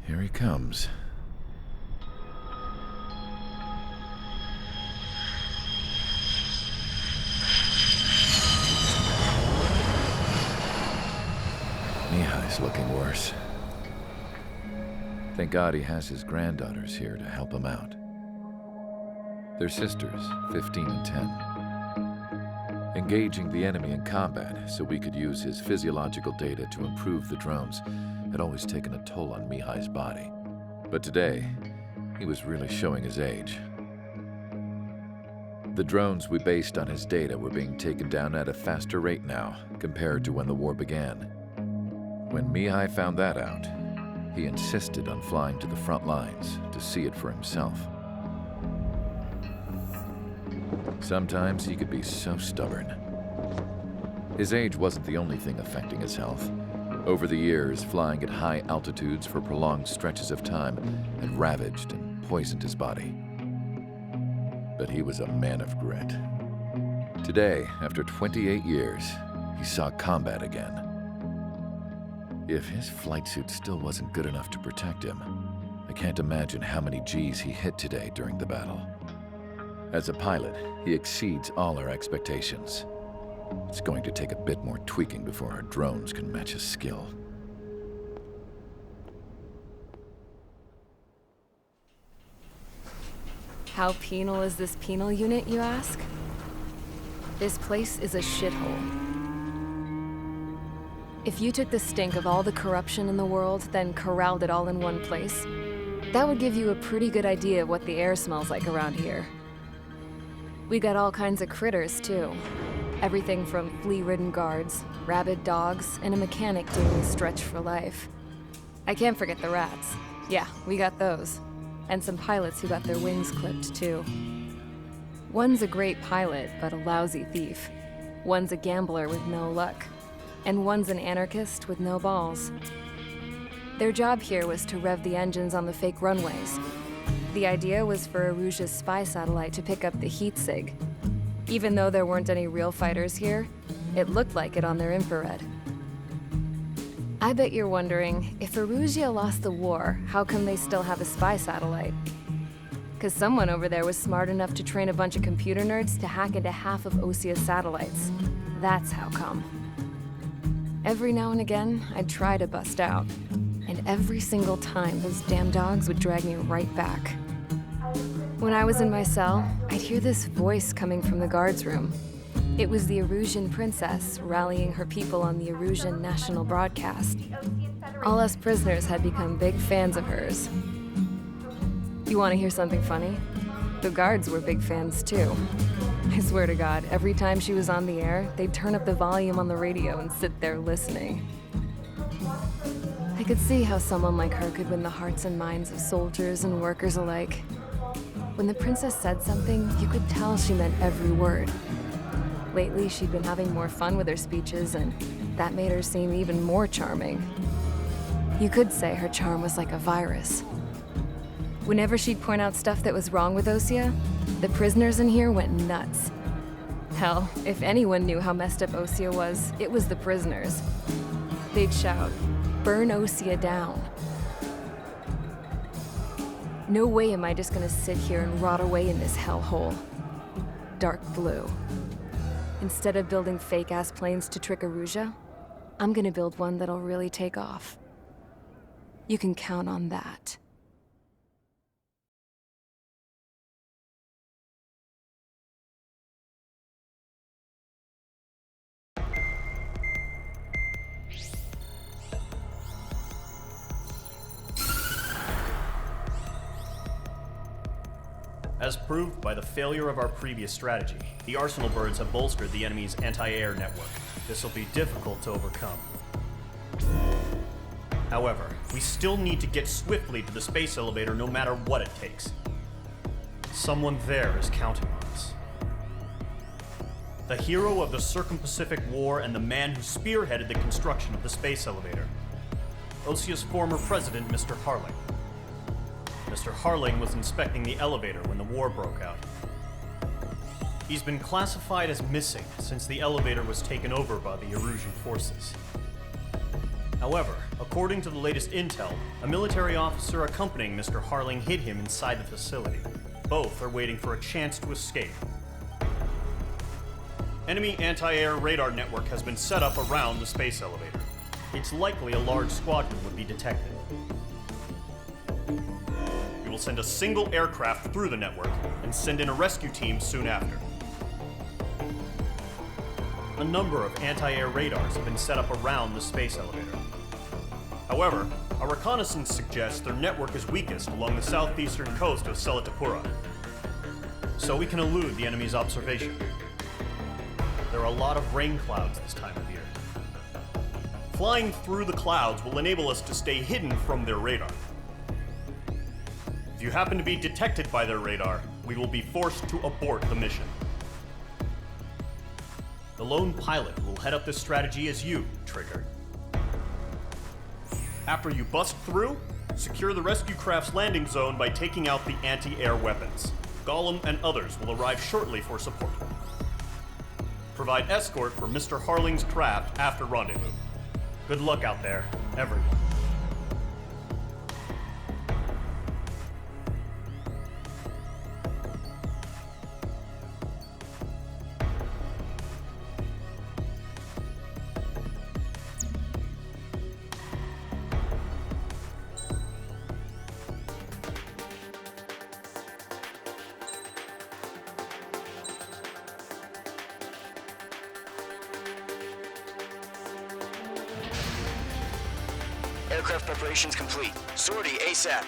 Here he comes. Mihai's looking worse. Thank God he has his granddaughters here to help him out. They're sisters, 15 and 10. Engaging the enemy in combat so we could use his physiological data to improve the drones had always taken a toll on Mihai's body. But today, he was really showing his age. The drones we based on his data were being taken down at a faster rate now compared to when the war began. When Mihai found that out, he insisted on flying to the front lines to see it for himself. Sometimes he could be so stubborn. His age wasn't the only thing affecting his health. Over the years, flying at high altitudes for prolonged stretches of time had ravaged and poisoned his body. But he was a man of grit. Today, after 28 years, he saw combat again. If his flight suit still wasn't good enough to protect him, I can't imagine how many Gs he hit today during the battle. As a pilot, he exceeds all our expectations. It's going to take a bit more tweaking before our drones can match his skill. How penal is this penal unit, you ask? This place is a shithole. If you took the stink of all the corruption in the world, then corralled it all in one place, that would give you a pretty good idea of what the air smells like around here. We got all kinds of critters, too. Everything from flea-ridden guards, rabid dogs, and a mechanic doing a stretch for life. I can't forget the rats. Yeah, we got those. And some pilots who got their wings clipped, too. One's a great pilot, but a lousy thief. One's a gambler with no luck. And one's an anarchist with no balls. Their job here was to rev the engines on the fake runways. The idea was for Erusia's spy satellite to pick up the heat sig. Even though there weren't any real fighters here, it looked like it on their infrared. I bet you're wondering, if Erusia lost the war, how come they still have a spy satellite? 'Cause someone over there was smart enough to train a bunch of computer nerds to hack into half of Osia's satellites. That's how come. Every now and again, I'd try to bust out. And every single time, those damn dogs would drag me right back. When I was in my cell, I'd hear this voice coming from the guards room. It was the Erusian princess rallying her people on the Erusian national broadcast. All us prisoners had become big fans of hers. You want to hear something funny? The guards were big fans too. I swear to God, every time she was on the air, they'd turn up the volume on the radio and sit there listening. I could see how someone like her could win the hearts and minds of soldiers and workers alike. When the princess said something, you could tell she meant every word. Lately, she'd been having more fun with her speeches, and that made her seem even more charming. You could say her charm was like a virus. Whenever she'd point out stuff that was wrong with Osia, the prisoners in here went nuts. Hell, if anyone knew how messed up Osia was, it was the prisoners. They'd shout, "Burn Osia down." No way am I just gonna sit here and rot away in this hellhole. Dark blue. Instead of building fake-ass planes to trick Erusia, I'm gonna build one that'll really take off. You can count on that. As proved by the failure of our previous strategy, the Arsenal birds have bolstered the enemy's anti-air network. This will be difficult to overcome. However, we still need to get swiftly to the space elevator no matter what it takes. Someone there is counting on us. The hero of the Circum-Pacific War and the man who spearheaded the construction of the space elevator. Osia's former president, Mr. Harling. Mr. Harling was inspecting the elevator when the war broke out. He's been classified as missing since the elevator was taken over by the Erusian forces. However, according to the latest intel, a military officer accompanying Mr. Harling hid him inside the facility. Both are waiting for a chance to escape. Enemy anti-air radar network has been set up around the space elevator. It's likely a large squadron would be detected. We will send a single aircraft through the network and send in a rescue team soon after. A number of anti-air radars have been set up around the space elevator. However, our reconnaissance suggests their network is weakest along the southeastern coast of Selatapura, so we can elude the enemy's observation. There are a lot of rain clouds this time of year. Flying through the clouds will enable us to stay hidden from their radar. If you happen to be detected by their radar, we will be forced to abort the mission. The lone pilot will head up this strategy as you, Trigger. After you bust through, secure the rescue craft's landing zone by taking out the anti-air weapons. Gollum and others will arrive shortly for support. Provide escort for Mr. Harling's craft after rendezvous. Good luck out there, everyone. Aircraft preparations complete. Sortie ASAP.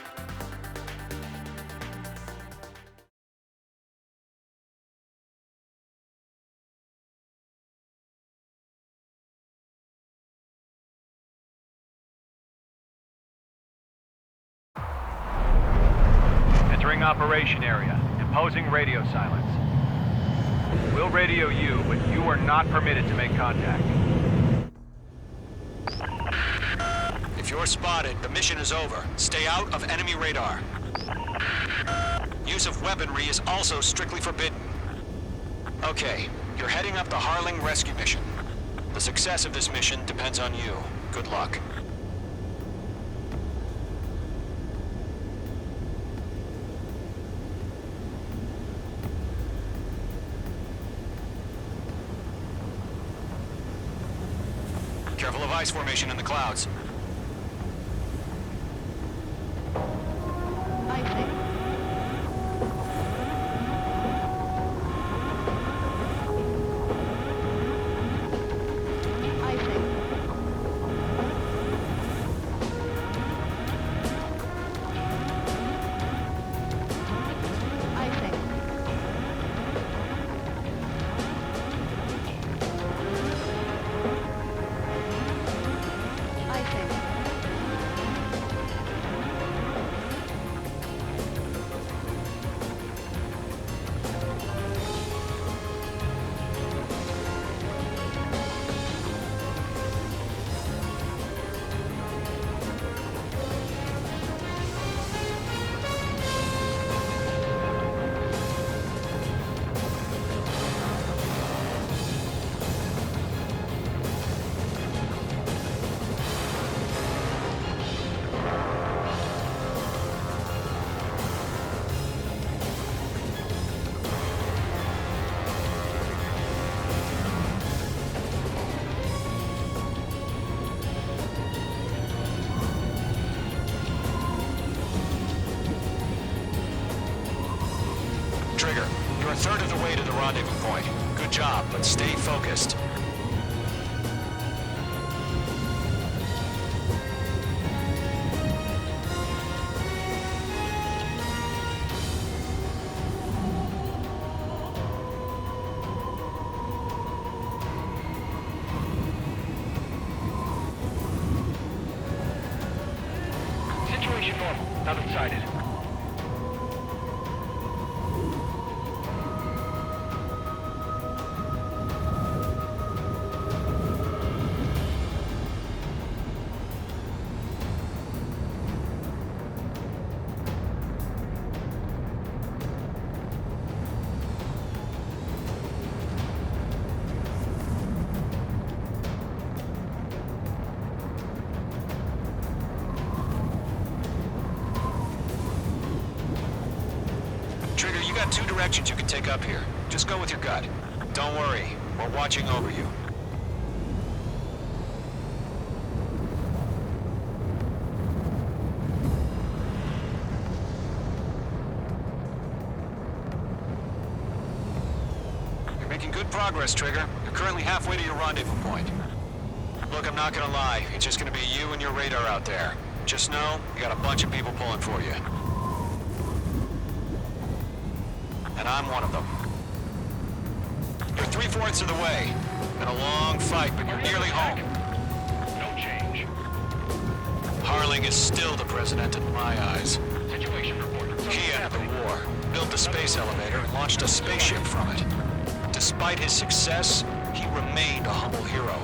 Entering operation area. Imposing radio silence. We'll radio you, but you are not permitted to make contact. If you're spotted, the mission is over. Stay out of enemy radar. Use of weaponry is also strictly forbidden. Okay, you're heading up the Harling rescue mission. The success of this mission depends on you. Good luck. Careful of ice formation in the clouds. Trigger, you're a third of the way to the rendezvous point. Good job, but stay focused. Situation normal. Nothing sighted. got two directions you can take up here. Just go with your gut. Don't worry, we're watching over you. You're making good progress, Trigger. You're currently halfway to your rendezvous point. Look, I'm not gonna lie. It's just gonna be you and your radar out there. Just know, you got a bunch of people pulling for you. And I'm one of them. You're 3/4 of the way. Been a long fight, but you're nearly home. No change. Harling is still the president in my eyes. Situation report. He ended the war, built the space elevator, and launched a spaceship from it. Despite his success, he remained a humble hero.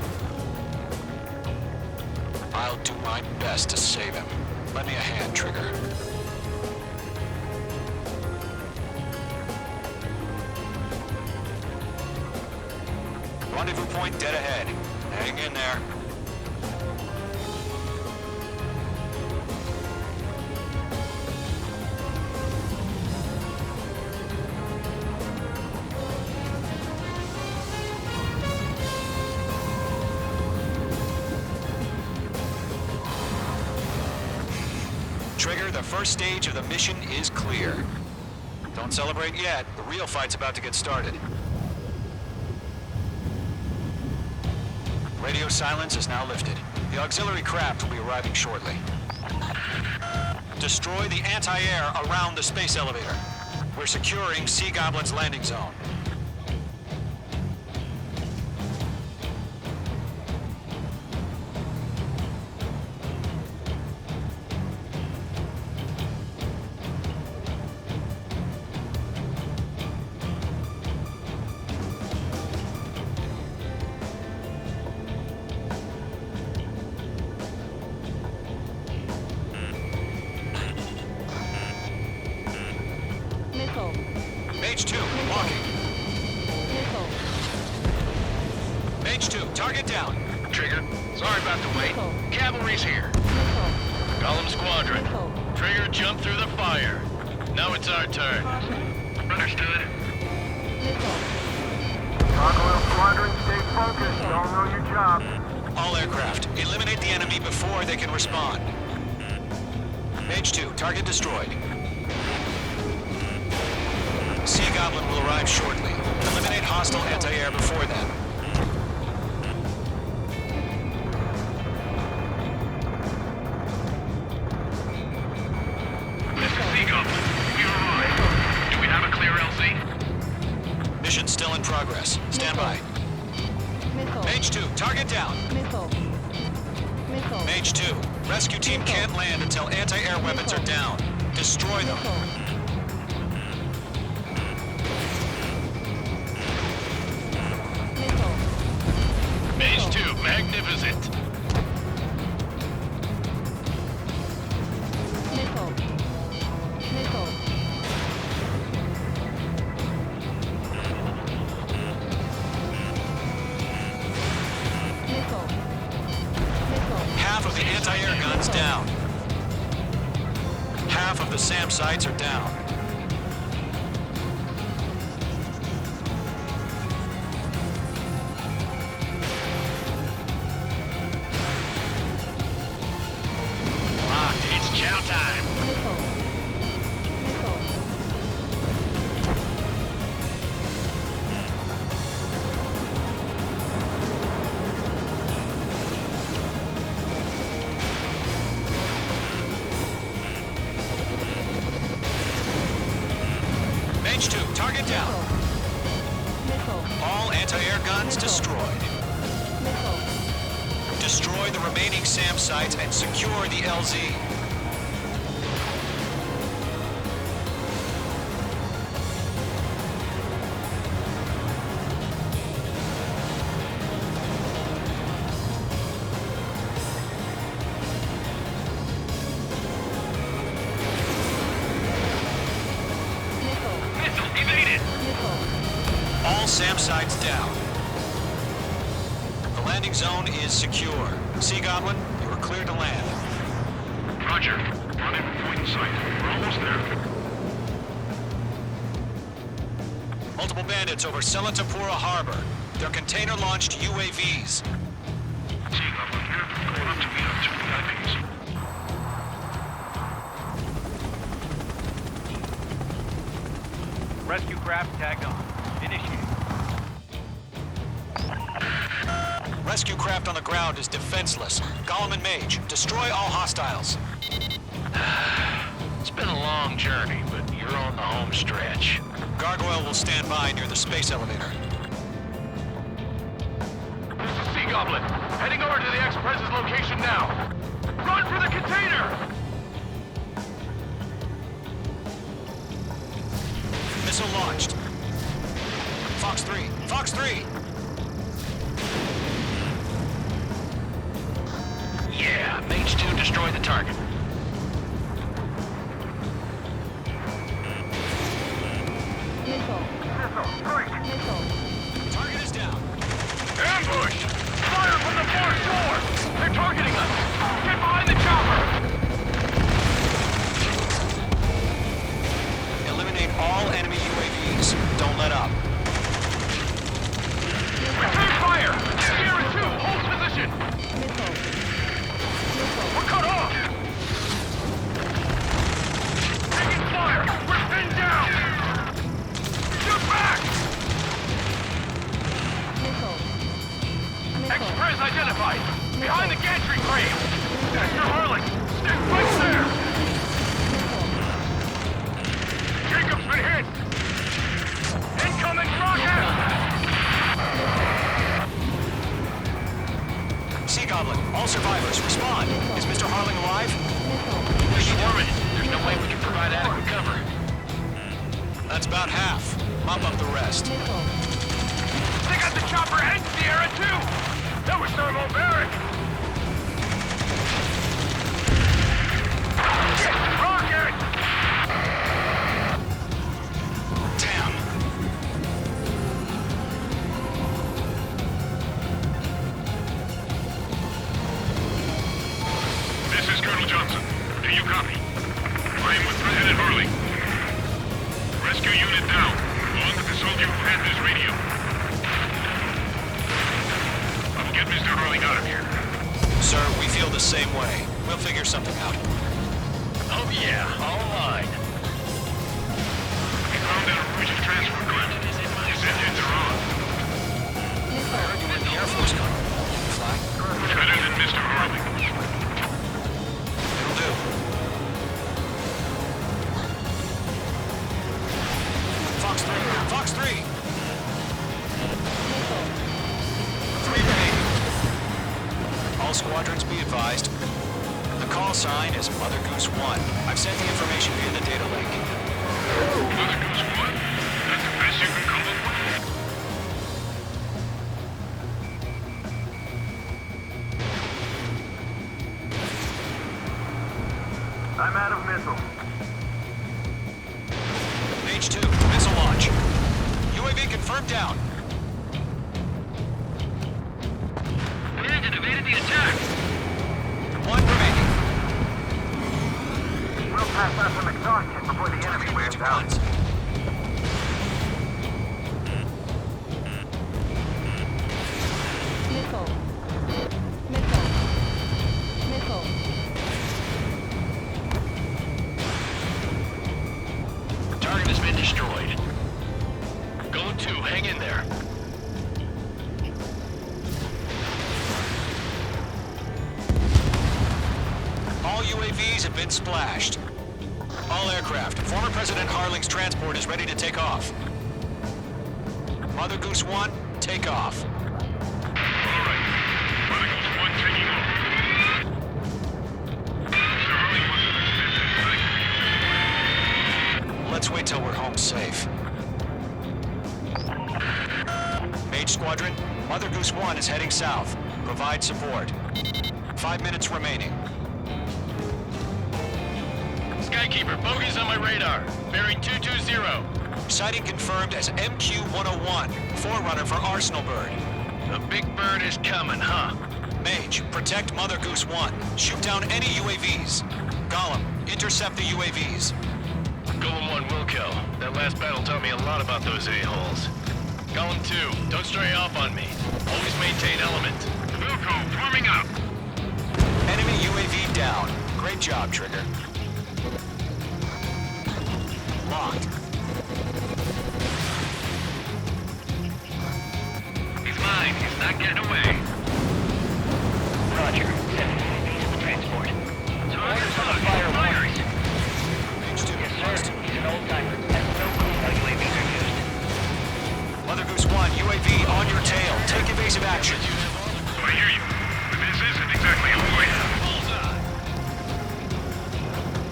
I'll do my best to save him. Lend me a hand, Trigger. Rendezvous point dead ahead. Hang in there. Trigger, the first stage of the mission is clear. Don't celebrate yet. The real fight's about to get started. Radio silence is now lifted. The auxiliary craft will be arriving shortly. Destroy the anti-air around the space elevator. We're securing Sea Goblin's landing zone. Missile. Mage 2, walking. Missile. Mage 2, target down. Trigger, sorry about the wait. Missile. Cavalry's here. Missile. Golem Squadron. Missile. Trigger jumped through the fire. Now it's our turn. Understood. Missile. Gargoyle Squadron, stay focused. Y'all know your job. All aircraft, eliminate the enemy before they can respond. Mage 2, target destroyed. Sea Goblin will arrive shortly. Eliminate hostile anti-air before then. This is Sea Goblin. We arrived. Do we have a clear LZ? Mission still in progress. Stand by. Missile. Mage 2, target down. Missile. Missile. Mage 2, rescue team can't land until anti-air weapons are down. Destroy them. Missile. Missile. Mage 2, magnificent. Missile. Missile. Missile. Missile. Half of the anti-air guns down. Half of the SAM sites are down. It's chow time. Missile. Missile. Mage 2, target down. Missile. All anti-air guns destroyed. Missile. Destroy the remaining SAM sites and secure the LZ. Missile evaded. All SAM sites down. The landing zone is secure. Sea Goblin, you are cleared to land. Roger. Rendezvous point in sight. We're almost there. bandits over Selatapura Harbor. They're container-launched UAVs. Rescue craft tagged on. Initiate. Rescue craft on the ground is defenseless. Gollum and Mage, destroy all hostiles. It's been a long journey, but you're on the home stretch. Gargoyle will stand by near the space elevator. This is Sea Goblin. Heading over to the Express's location now. Run for the container! Missile launched. Fox 3. Fox 3! Yeah, Mage 2 destroyed the target. Missile, strike! Target is down. Ambush! Fire from the far shore! They're targeting us! Get behind the chopper! Eliminate all enemy UAVs. Don't let up. Return fire! Sierra 2, hold position! We're cut off! Taking fire! We're pinned down! Shoot back! Express identified! Behind the gantry crane! Mr. Harlan! Stick right there! Jacob's been hit! Incoming rocket! Sea Goblin, all survivors, respond. Is Mr. Harling alive? We're swarming. There's no way we can provide adequate cover. That's about half. Mop up the rest. They got the chopper and Sierra too! That was thermobaric! Rocket! Damn. This is Colonel Johnson. Do you copy? I am with President Harley. Rescue unit down, along with the soldier who had this radio. I will get Mr. Harley out of here. Sir, we feel the same way. We'll figure something out. Oh yeah, all mine. We found out a Rouge transfer grid. His engines are on. You're in the Air Force, Colonel. Can you fly? Better than Mr. Harley. It'll do. Fox 3. Fox 3! 3 remaining. All squadrons be advised. The call sign is Mother Goose 1. I've sent the information via the data link. Mother Goose 1? That's the best you can come up with? I'm out of missile. Mage 2, missile launch. UAV confirmed down. Bandit evaded the attack! 1 remaining. We'll pass out some exhaustion before the enemy wears out. Guns. Target has been destroyed. Go 2, hang in there. All UAVs have been splashed. All aircraft. Former President Harling's transport is ready to take off. Mother Goose 1, take off. All right. Mother Goose 1 taking off. Mr. Harley wants to extend his Let's wait till we're home safe. Mage Squadron, Mother Goose 1 is heading south. Provide support. 5 minutes remaining. Skykeeper, bogeys on my radar. Bearing 220. Sighting confirmed as MQ-101, forerunner for Arsenal Bird. The big bird is coming, huh? Mage, protect Mother Goose 1. Shoot down any UAVs. Gollum, intercept the UAVs. Golem 1 will kill. That last battle taught me a lot about those a-holes. Column 2, don't stray off on me. Always maintain element. Wilco, forming up. Enemy UAV down. Great job, Trigger. Locked. He's mine. He's not getting away. Roger. 7 UAVs in the transport. Target's on the locked. fire Fires. Mage 2, Yes, sir. He's an old-timer. Has no clue how UAVs are used. Mother Goose 1, UAV on your tail. Take evasive action. I hear you. But this isn't exactly a void.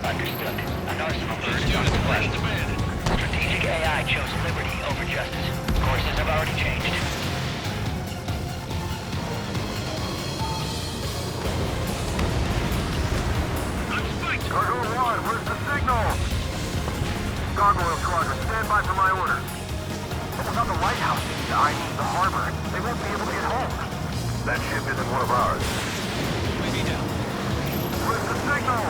Understood. An arsenal bird is on its way. Strategic AI chose liberty over justice. Courses have already changed. Gargoyle 1, where's the signal? Gargoyle Squadron, stand by for my orders. What about the lighthouse? I need the harbor. They won't be able to get home. That ship isn't one of ours. UAV down. Where's the signal?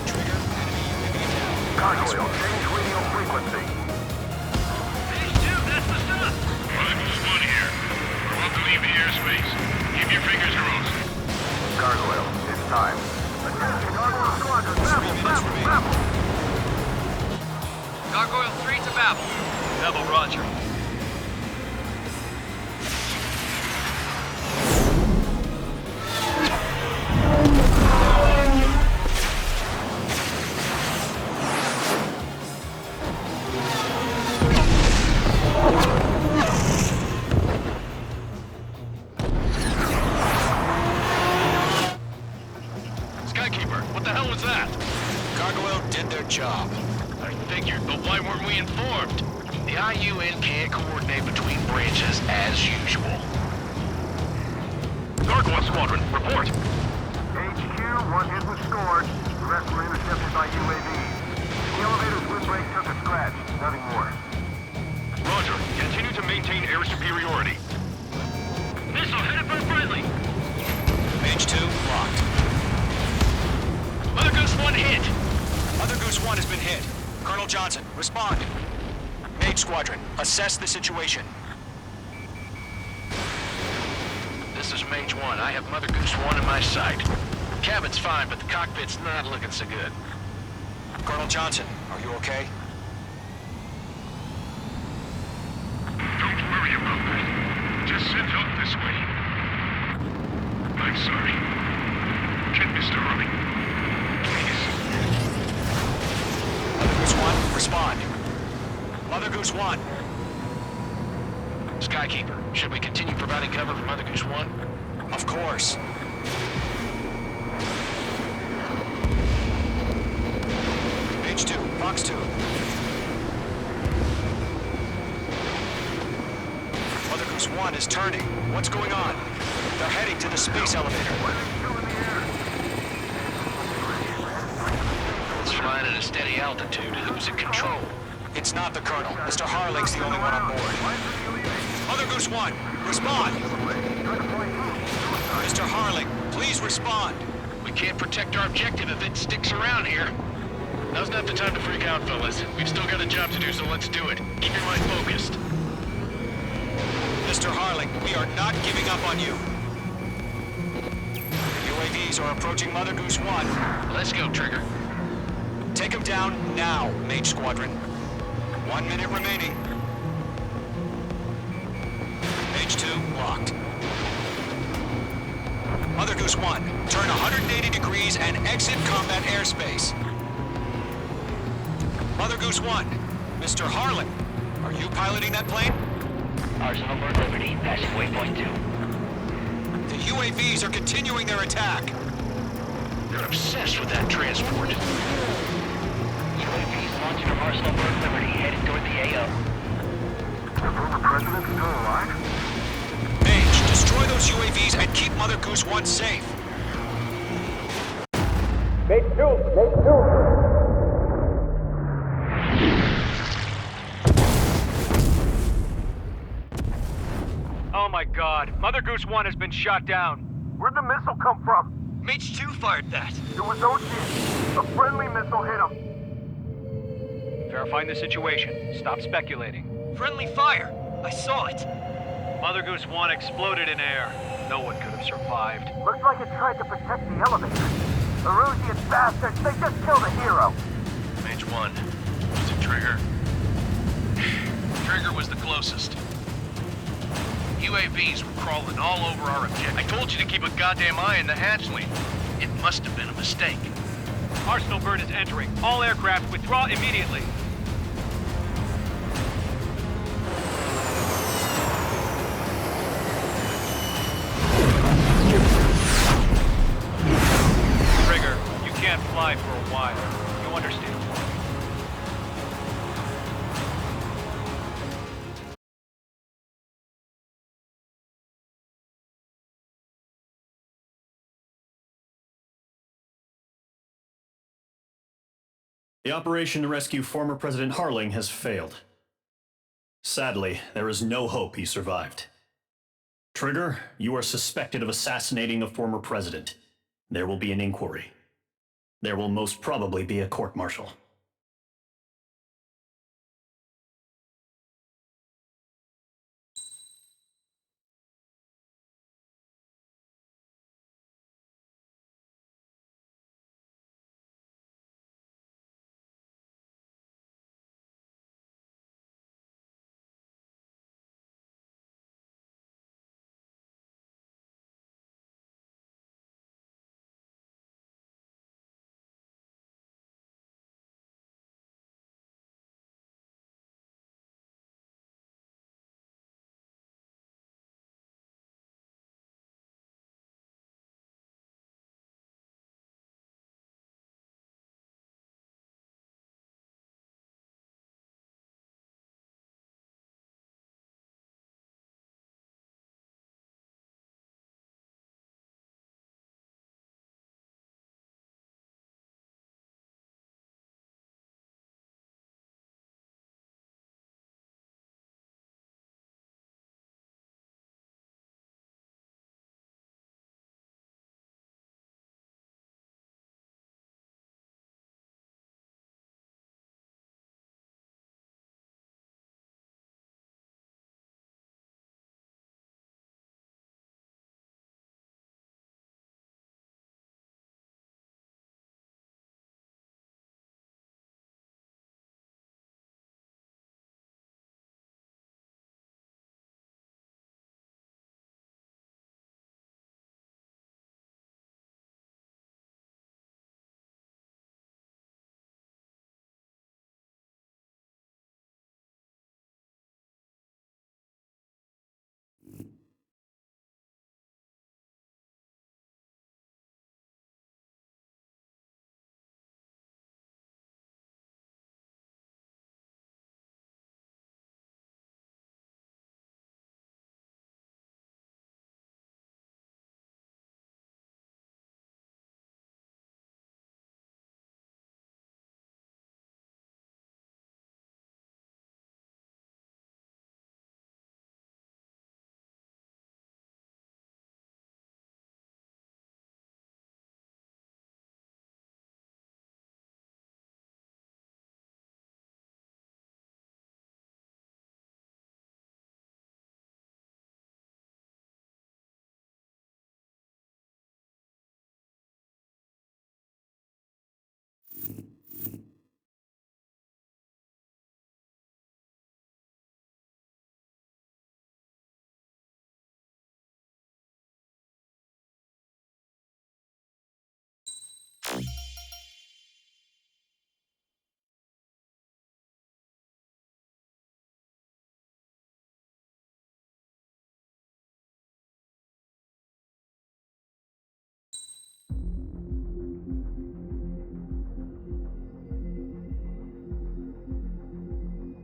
Trigger, enemy UAV down. Gargoyle, change radio frequency. Phase 2, that's the stuff. Mother Goose 1 here. We're about to leave the airspace. Keep your fingers crossed. Gargoyle, it's time. Attention, Gargoyle Squadron, babble, 3 minutes babble, remaining. babble. Gargoyle 3 to Babel. Double Roger. Skykeeper, what the hell was that? Gargoyle did their job. I figured, but why weren't we informed? The IUN can't coordinate between branches as usual. Gargoyle Squadron, report. HQ, one hit was scored. The rest were intercepted by UAVs. The elevator's windbreak took a scratch. Nothing more. Roger, continue to maintain air superiority. Missile headed for friendly. Mage 2, locked. Mother Goose 1 hit. Mother Goose 1 has been hit. Colonel Johnson, respond. Mage Squadron, assess the situation. This is Mage 1. I have Mother Goose 1 in my sight. Cabin's fine, but the cockpit's not looking so good. Colonel Johnson, are you okay? Don't worry about that. Just send help this way. I'm sorry. Get Mr. Hurley. Please. Mother Goose 1, respond. Mother Goose 1. Skykeeper, should we continue providing cover for Mother Goose 1? Of course. Mage 2, Fox 2. Mother Goose 1 is turning. What's going on? They're heading to the space elevator. It's flying at a steady altitude. Who's in control? It's not the Colonel. Mr. Harling's the only one on board. Mother Goose 1, respond! Mr. Harling, please respond. We can't protect our objective if it sticks around here. Now's not the time to freak out, fellas. We've still got a job to do, so let's do it. Keep your mind focused. Mr. Harling, we are not giving up on you. The UAVs are approaching Mother Goose 1. Let's go, Trigger. Take them down now, Mage Squadron. 1 minute remaining. Mage 2, locked. Mother Goose 1, turn 180 degrees and exit combat airspace. Mother Goose 1, Mr. Harlan, are you piloting that plane? Arsenal Bird Liberty, passing waypoint 2. The UAVs are continuing their attack. They're obsessed with that transport. UAVs launching from Arsenal Bird Liberty, headed toward the AO. The former president still alive? Mage, destroy those UAVs and keep Mother Goose 1 safe. Oh my god, Mother Goose 1 has been shot down. Where'd the missile come from? Mage 2 fired that. It was Ocean. A friendly missile hit him. Verifying the situation. Stop speculating. Friendly fire! I saw it! Mother Goose 1 exploded in air. No one could have survived. Looks like it tried to protect the elevator. The Erusian bastards, they just killed a hero. Mage 1. Was it Trigger? Trigger was the closest. UAVs were crawling all over our objective. I told you to keep a goddamn eye in the hatchling. It must have been a mistake. Arsenal bird is entering. All aircraft withdraw immediately. Trigger, you can't fly for a while. You understand? The operation to rescue former President Harling has failed. Sadly, there is no hope he survived. Trigger, you are suspected of assassinating a former president. There will be an inquiry. There will most probably be a court-martial.